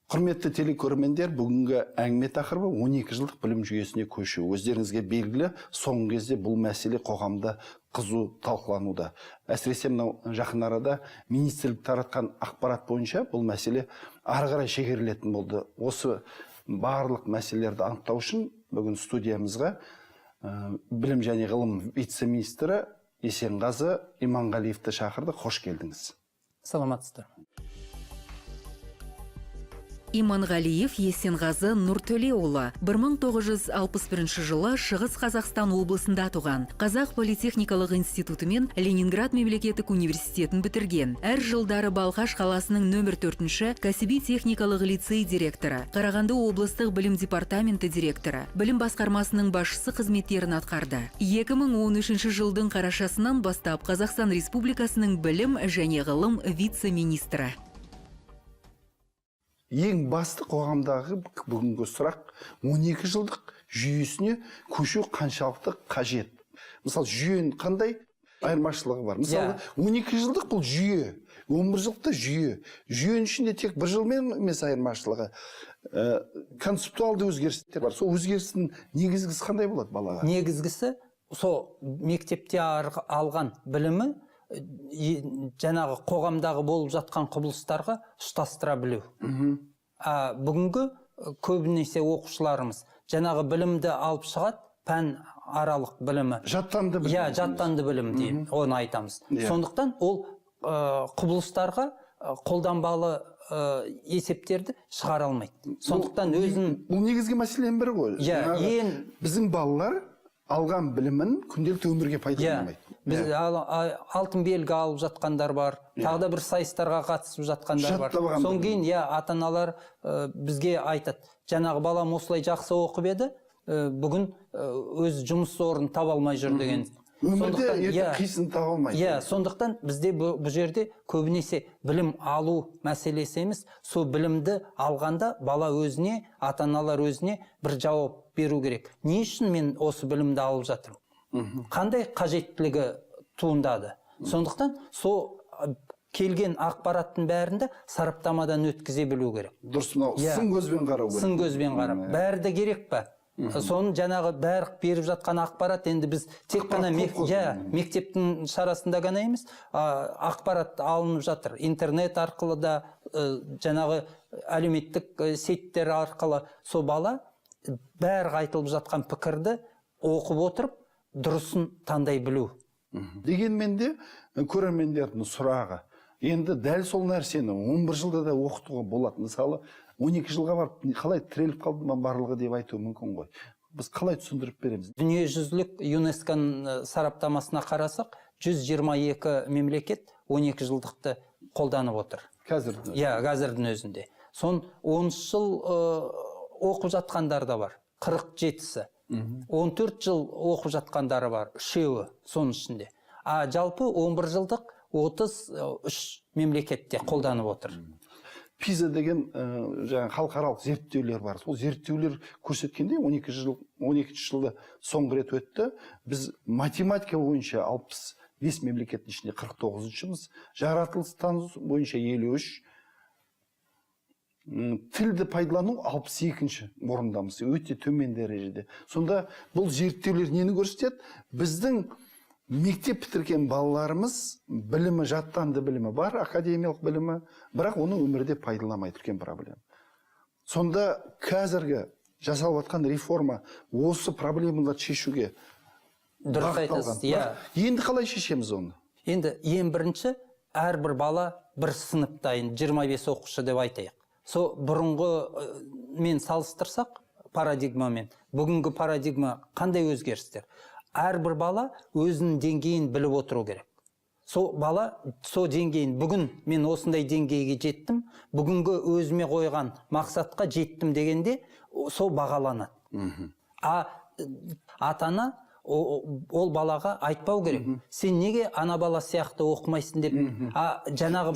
Құрметті телекөрермендер, бүгінгі әңгіме тақырыбы 12 жылдық білім жүйесіне көшу. Өздеріңізге белгілі, соңғы кезде бұл мәселе қоғамда қызу талқылануда. Әсіресе мынау жақын арада министрлік таратқан ақпарат бойынша бұл мәселе ары қарай шегерілетін болды. Осы барлық мәселелерді анықтау үшін бүгін студиямызға білім және ғылым вице-министрі Есенғазы Иманғалиевті шақырды. Қош келдіңіз. Саламатсыздар. Иманғалиев Есенғазы Нұртөлеұлы 1961 жылы Шығыс Қазақстан облысында туған. Қазақ политехникалық институты мен Ленинград мемлекеттік университетін бітірген. Әр жылдары Балқаш қаласының нөмір 4-ші кәсіби техникалық лицей директоры, Қарағанды облыстық білім департаменті директоры, білім басқармасының басшысы қызметтерін атқарды. 2013 жылдың қарашасынан бастап Қазақстан Республикасының білім және ғылым вице-министрі. Ең басты қоғамдағы бүгінгі сұрақ 12 жылдық жүйесіне көшу қаншалықты қажет. Мысалы, жүйенің қандай айырмашылығы бар? Мысалы, 12 жылдық бұл жүйе, 11 жылдық жүйе. Жүйенің ішінде тек бір жылмен емес айырмашылығы. Концептуалды өзгерістер бар. Сол өзгерістің негізгісі қандай болады балаға? Негізгісі, сол мектепте алған білімі жаңағы қоғамдағы болып жатқан құбылыстарға ұштастыра білу. Бүгінгі көбінесе оқушыларымыз жаңағы білімді алып шығады, пән аралық білімі. Жаттанды білім. Жаттанды білім деймін, оны айтамыз. Сондықтан ол құбылыстарға қолданбалы есептерді шығара алмайды. Сондықтан өзін... Бұл негізгі мәселенің бірі ғой. Біздің балалар алған білімін күнделікті өмірге пайдаланбайды. Біз алтын белгі алып жатқандар бар, тағы да бір сайыстарға қатысып жатқандар бар. Соң кейін ата-аналар бізге айтады, жаңағы балам осылай жақсы оқып еді, бүгін өз жұмыс орнын таба алмай жүр деген. Өмірде ертең қисын таба алмайды. Сондықтан бізде бұл жерде көбінесе білім алу мәселесі емес, сол білімді алғанда бала өзіне, ата-аналар өзіне бір жауап беру керек. Не үшін мен осы білімді алып жатырмын? Қандай қажеттілігі туындады? Сондықтан сол келген ақпараттың бәрінде сараптамадан өткізе білу керек. Дұрыс, мынау сын көзбен қарау керек. Сын көзбен қарап. Бәрі де керек па? Соның жаңағы бәрі беріп жатқан ақпарат, енді біз тек қана мектептің шарасында ғана емес, ақпарат алынып жатыр. Интернет арқылы да, жаңағы әлеуметтік сеттер арқылы сол бала бәрі айтылып жатқан пікірді оқып отырып, дұрысын таңдай білу. Дегенмен де көрермендердің сұрағы, енді дәл сол нәрсені 11 жылда да оқытуға болады. Мысалы, 12 жылға барып, қалай тіреліп қалды ма барлығы деп айту мүмкін ғой. Біз қалай түсіндіріп береміз? Дүниежүзілік ЮНЕСКО-ның сараптамасына қарасақ, 122 мемлекет 12 жылдықты қолданып отыр. Қазірдің? Қазірдің өзінде. Сон 10 жыл оқып жатқандар да бар, 47-сі. 14 жыл оқып жатқандары бар, 3-еуі соның ішінде. Жалпы 11 жылдық 33 мемлекетте қолданып отыр. ПИЗа деген халықаралық зерттеулер бар. Сол зерттеулер көрсеткенде 12 жылда соңғы рет өтті. Біз математика бойынша 65 мемлекеттің ішінде 49-шымыз, жаратылыстану бойынша 53, тілді пайдалану 62-ші орындамыз, өте төмен дәрежеде. Сонда бұл зерттеулер нені көрсетеді? Біздің мектеп бітірген балаларымыз білімі, жаттанды білімі бар, академиялық білімі, бірақ оның өмірде пайдаланбайды, үлкен проблема. Сонда қазіргі жасалып жатқан реформа осы проблемаларды шешуге бағытталған. Енді қалай шешеміз оны? Енді ең бірінші, әрбір бала бір сыныптайын 25 оқушы деп айтайық. Сол бұрынғы мен салыстырсақ парадигмамен, бүгінгі парадигма қандай өзгерістер? Әрбір бала өзінің деңгейін біліп отыру керек. Сол бала, сол деңгейін, бүгін мен осындай деңгейге жеттім, бүгінгі өзіме қойған мақсатқа жеттім дегенде, сол бағаланады. Ата-ана ол балаға айтпау керек. Сен неге ана бала сияқты оқымайсың деп, жаңағы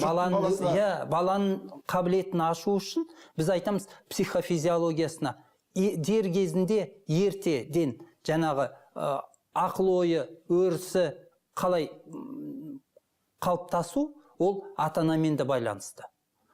баланың қабілетін ашу үшін біз айтамыз психофизиологиясына дер кезінде ертеден жаңағы ақыл ойы, өрісі қалай қалыптасу, ол ата-анамен де байланысты.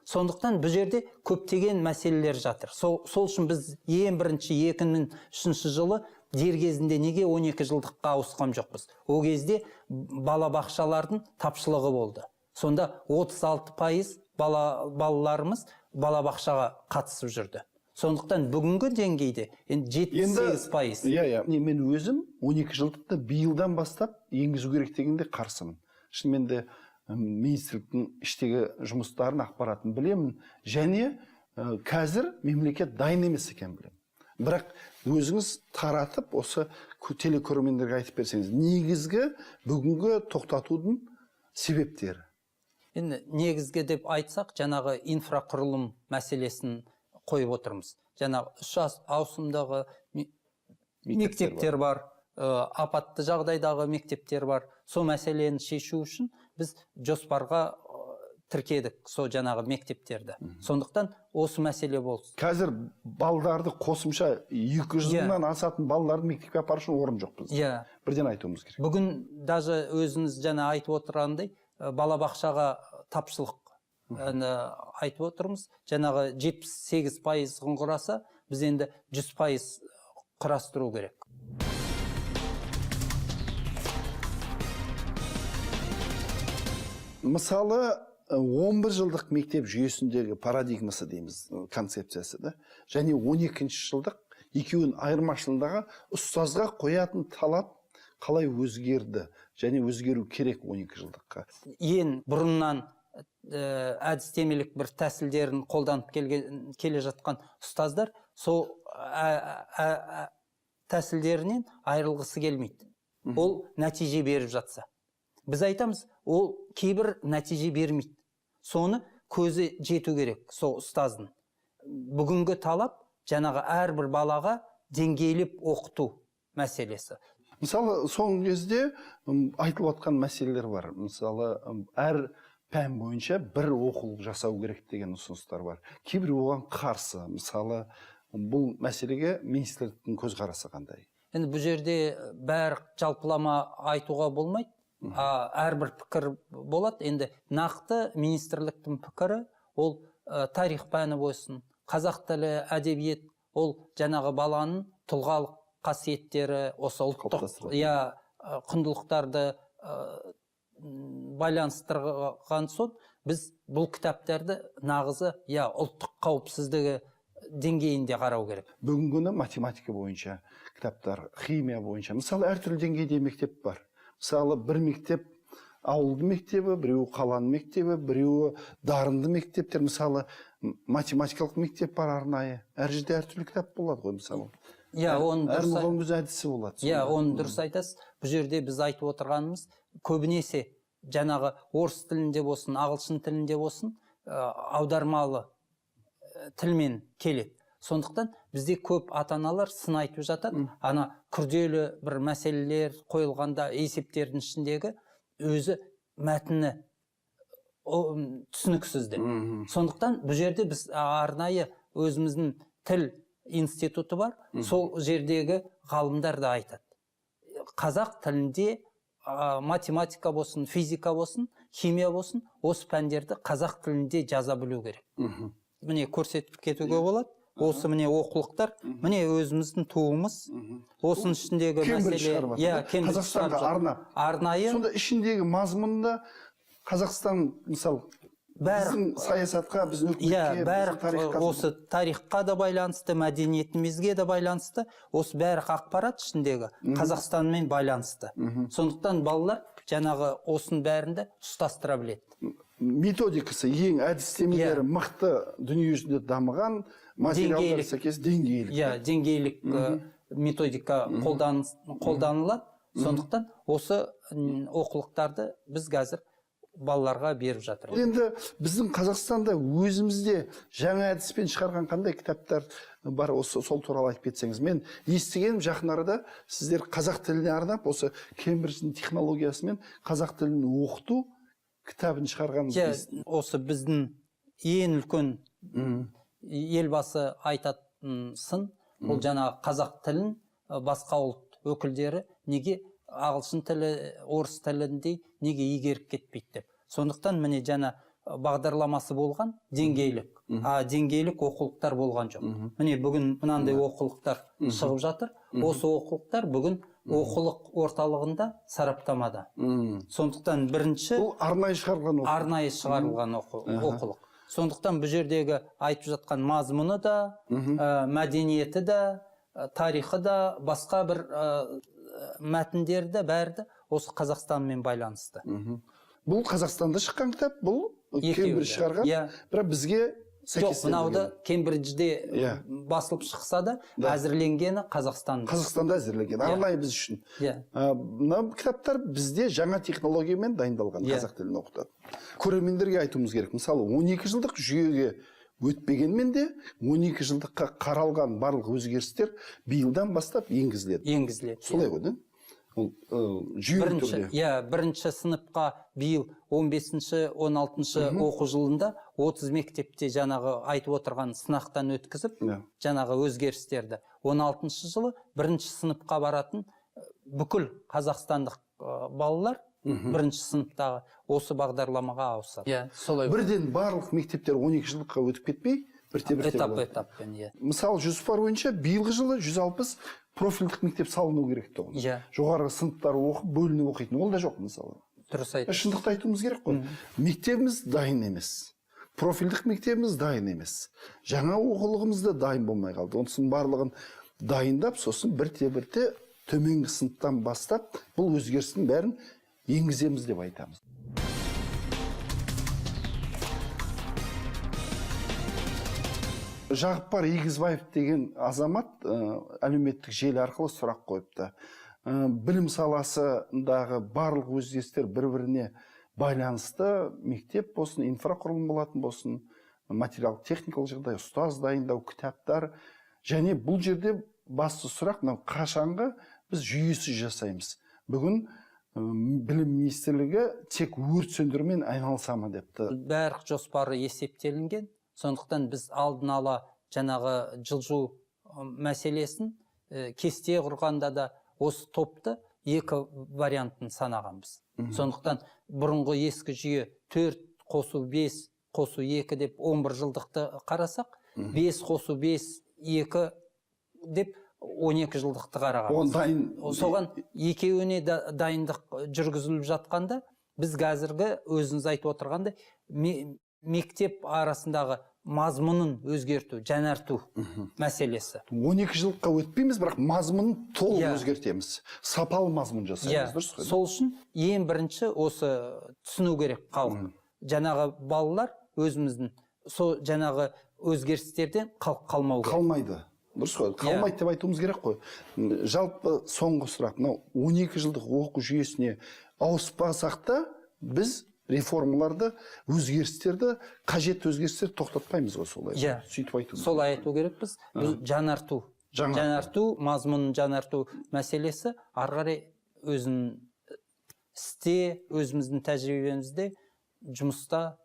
Сондықтан бұл жерде көптеген мәселелер жатыр. Сол үшін біз ең бірінші 2003 жылы дер кезінде неге 12 жылдыққа ауысқан жоқпыз. Ол кезде балабақшалардың тапшылығы болды. Сонда 36% балаларымыз балабақшаға қатысып жүрді. Сондықтан бүгінгі деңгейде 78%. Мен өзім 12 жылдықты биылдан бастап енгізу керек дегенде қарсымын. Шынымен де министрліктің іштегі жұмыстарын, ақпаратын білемін. Және қазір мемлекет дайын емес екен білемін. Бірақ өзіңіз таратып, осы телекөрермендерге айтып берсеңіз, негізгі бүгінгі тоқтатудың себептері. Енді негізгі деп айтсақ, жаңағы инфрақұрылым мәселесін қойып отырмыз. Жаңағы 3 ауысымдағы мектептер бар, апатты жағдайдағы мектептер бар. Сол мәселені шешу үшін біз жоспарға тіркедік сол жаңағы мектептерді. Сондықтан осы мәселе болды. Қазір балдарды қосымша 200-нан асатын балдарды мектепке апару үшін орын жоқ бізде. Бірден айтуымыз керек. Бүгін даже өзіңіз жаңа айтып отырғандай балабақшаға тапшылық айтып отырмыз. Жаңағы 78% құраса, біз енді 100% құрастыру керек. Мысалы, 11 жылдық мектеп жүйесіндегі парадигмасы дейміз, концепциясы да, және 12 жылдық екеуін айырмашылығы ұстазға қоятын талап қалай өзгерді, және өзгеру керек 12 жылдыққа. Ең бұрыннан әдістемелік бір тәсілдерін қолданып келе жатқан ұстаздар сол тәсілдерінен айырылғысы келмейді. Ол нәтиже беріп жатса. Біз айтамыз, ол кейбір нәтиже бермейді. Соны көзі жету керек, сол ұстаздың. Бүгінгі талап жаңағы әрбір балаға деңгейлеп оқыту мәселесі. Мысалы, соңғы кезде айтылып отқан мәселелер бар. Мысалы, әр пән бойынша бір оқулық жасау керек деген ұсыныстар бар. Кейбір оған қарсы. Мысалы, бұл мәселеге министрліктің көзқарасы қандай? Енді бұл жерде бәрі жалпылама айтуға болмайды. Әрбір пікір болады. Енді нақты министрліктің пікірі ол тарих пәні болсын, қазақ тілі, әдебиет, ол жаңағы баланың тұлғалық қасиеттері, осы ұлттық құндылықтарды байланыстырған соң біз бұл кітаптарды нағызы ұлттық қауіпсіздігі деңгейінде қарау керек. Бүгінгі күні математика бойынша кітаптар, химия бойынша, мысалы әртүрлі деңгейде мектеп бар. Мысалы, бір мектеп ауылды мектебі, біреуі қаланың мектебі, біреуі дарынды мектептер. Мысалы, математикалық мектеп бар арнайы. Әр жерде әртүрлі кітап болады ғой, мысалы. Әр мұғалім өз әдісі болады. Оны дұрыс айтасыз. Бұл жерде біз айтып отырғанымыз, көбінесе жаңағы орыс тілінде болсын, ағылшын тілінде болсын, аудармалы тілмен келеді. Сондықтан бізде көп ата-аналар сын айтып жатады. Ана күрделі бір мәселелер қойылғанда есептердің ішіндегі өзі мәтіні түсініксіз деп. Сондықтан бұл жерде біз арнайы өзіміздің тіл институты бар. Сол жердегі ғалымдар да айтады. Қазақ тілінде математика болсын, физика болсын, химия болсын, осы пәндерді қазақ тілінде жаза білу керек. Міне көрсетіп кетуге болады. Осы міне оқулықтар, міне өзіміздің туымыз, осының ішіндегі мәселе, Қазақстанға арнайы. Сонда ішіндегі мазмұнда Қазақстан, мысалы, біздің саясатқа, біздің өкіметке, бәрі осы тарихқа да байланысты, мәдениетімізге де байланысты, осы бәрі ақпарат ішіндегі Қазақстанмен байланысты. Сондықтан балалар жаңағы осының бәрінде ұстастыра біледі. Методикасы, ең әдістемелері мықты дүние жүзінде дамыған, материалдар сәйкес деңгейлік. Деңгейлік методика қолданылады. Сондықтан осы оқулықтарды біз қазір балаларға беріп жатырмыз. Енді біздің Қазақстанда өзімізде жаңа әдіспен шығарған қандай кітаптар бар, осы сол туралы айтып кетсеңіз. Мен естігенім жақын арада сіздер қазақ тіліне арнап, осы Кембридждің технологиясымен қазақ тілін оқыту кітабын шығарған. Осы біздің ең үлкен елбасы айтатын сын, ол жаңағы қазақ тілін басқа ұлт өкілдері неге ағылшын тілі, орыс тіліндей неге игеріп кетпейді деп. Сондықтан міне жаңа бағдарламасы болған, деңгейлік. Деңгейлік оқулықтар болған жоқ. Міне бүгін мынандай оқулықтар шығып жатыр. Осы оқулықтар бүгін оқулық орталығында сараптамада. Сондықтан бірінші бұл арнайы шығарылған оқулық. Сондықтан бұл жердегі айтып жатқан мазмұны да, мәдениеті да, тарихы да, басқа бір мәтіндері де бәрі де осы Қазақстанмен байланысты. Бұл Қазақстанда шыққан кітап, бұл Кембридж шығарған, бірақ бізге жоқ, мынауды Кембриджде басылып шықса да, әзірленгені Қазақстанда. Қазақстанда әзірленген, арнайы біз үшін. Мына кітаптар бізде жаңа технологиямен дайындалған, қазақ тілін оқытады. Көрермендерге айтуымыз керек, мысалы 12 жылдық жүйеге өтпегенмен де 12 жылдыққа қаралған барлық өзгерістер биылдан бастап енгізіледі. Солай ғой, да? Бірінші сыныпқа биыл 15-16 оқу жылында 30 мектепте жаңағы айтып отырған сынақтан өткізіп, жаңағы өзгерістерді. 16 жылы бірінші сыныпқа баратын бүкіл қазақстандық балалар бірінші сыныптағы осы бағдарламаға ауысады. Бірден барлық мектептер 12 жылдыққа өтіп кетпей, этаппен. Мысалы, жоспар бойынша биылғы жылы 160 профильдік мектеп салыну керек тұғын. Жоғарғы сыныптар оқып, бөлініп оқитын. Ол да жоқ, мысалы. Дұрыс айтты. Шындықты айтуымыз керек қой. Мектебіміз дайын емес. Профильдік мектебіміз дайын емес. Жаңа оқулығымыз да дайын болмай қалды. Онсын барлығын дайындап, сосын бірте-бірте төменгі сыныптан бастап, бұл өзгерістің бәрін енгіземіз деп айтамыз. Жағыппар Егізбаев деген азамат әлеуметтік желі арқылы сұрақ қойыпты. Білім саласындағы барлық өзгерістер бір-біріне байланысты, мектеп болсын, инфрақұрылым болатын болсын, материал техникалық жағдай, ұстаз дайындау, кітаптар. Және бұл жерде басты сұрақ, қашанғы біз жүйесі жасаймыз. Бүгін білім министрлігі тек өрт сөндірумен айналысама депті. Бәрі жоспары есептелінген. Сондықтан біз алдын ала жаңағы жылжу мәселесін кесте құрғанда да осы топты екі вариантын санағанбыз. Сондықтан бұрынғы ескі жүйе 4 қосу 5 қосу 2 деп 11 жылдықты қарасақ, 5 қосу 5 2 деп 12 жылдықты қарағанбыз. Соған екеуіне дайындық жүргізіліп жатқанда, біз қазіргі өзіңіз айтып отырғанда мектеп арасындағы мазмұнын өзгерту, жаңарту мәселесі. 12 жылдыққа өтпейміз, бірақ мазмұнын толық өзгертеміз. Сапалы мазмұн жасаймыз. Сол үшін ең бірінші осы түсіну керек халық. Жаңағы балалар өзіміздің сол жаңағы өзгерістерден қалмау керек. Қалмайды. Дұрыс қой, қалмайды деп айтуымыз керек қой. Жалпы соңғы сұрақ, 12 жылдық оқу жүйесіне ауыспасақ та, біз реформаларды, өзгерістерді, қажет өзгерістерді тоқтатпаймыз ғой солай. Сөйтіп айтуымыз. Солай айту керек біз. Жаңарту, мазмұнын жаңарту мәселесі ары қарай өзінің істе, өзіміздің тәжірибемізде, жұмыста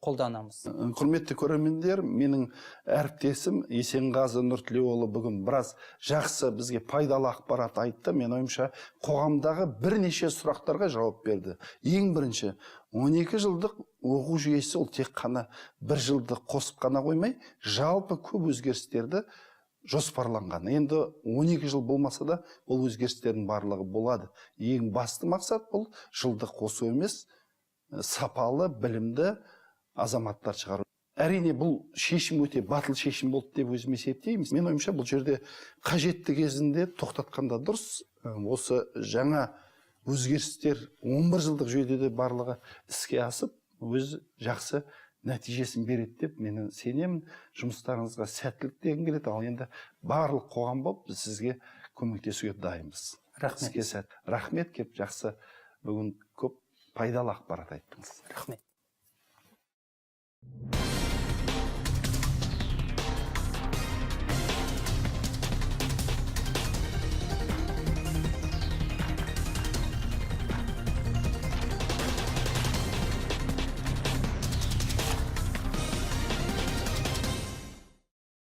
қолданамыз. Құрметті көрермендер, менің әріптесім Есенғазы Нұртілеуұлы бүгін біраз жақсы бізге пайдалы ақпарат айтты. Мен ойымша қоғамдағы бірнеше сұрақтарға жауап берді. Ең бірінші, 12 жылдық оқу жүйесі ол тек қана бір жылды қосып қана қоймай, жалпы көп өзгерістерді жоспарланған. Енді 12 жыл болмаса да, ол өзгерістердің барлығы болады. Ең басты мақсат бұл жылды қосу емес, сапалы, білімді азаматтар шығару. Әрине бұл шешім өте батыл шешім болды деп өзім есептеймін. Мен ойымша бұл жерде қажетті кезінде тоқтатқанда дұрыс. Осы жаңа өзгерістер 11 жылдық жүйеде де барлығы іске асып, өз жақсы нәтижесін береді деп мен сенемін. Жұмыстарыңызға сәттілік деген келеді. Ал енді барлық қоғам болып біз сізге көмектесуге дайынбыз. Рахмет. Рахмет, кеп жақсы бүгін көп пайдалы ақпарат айттыңыз. Рахмет.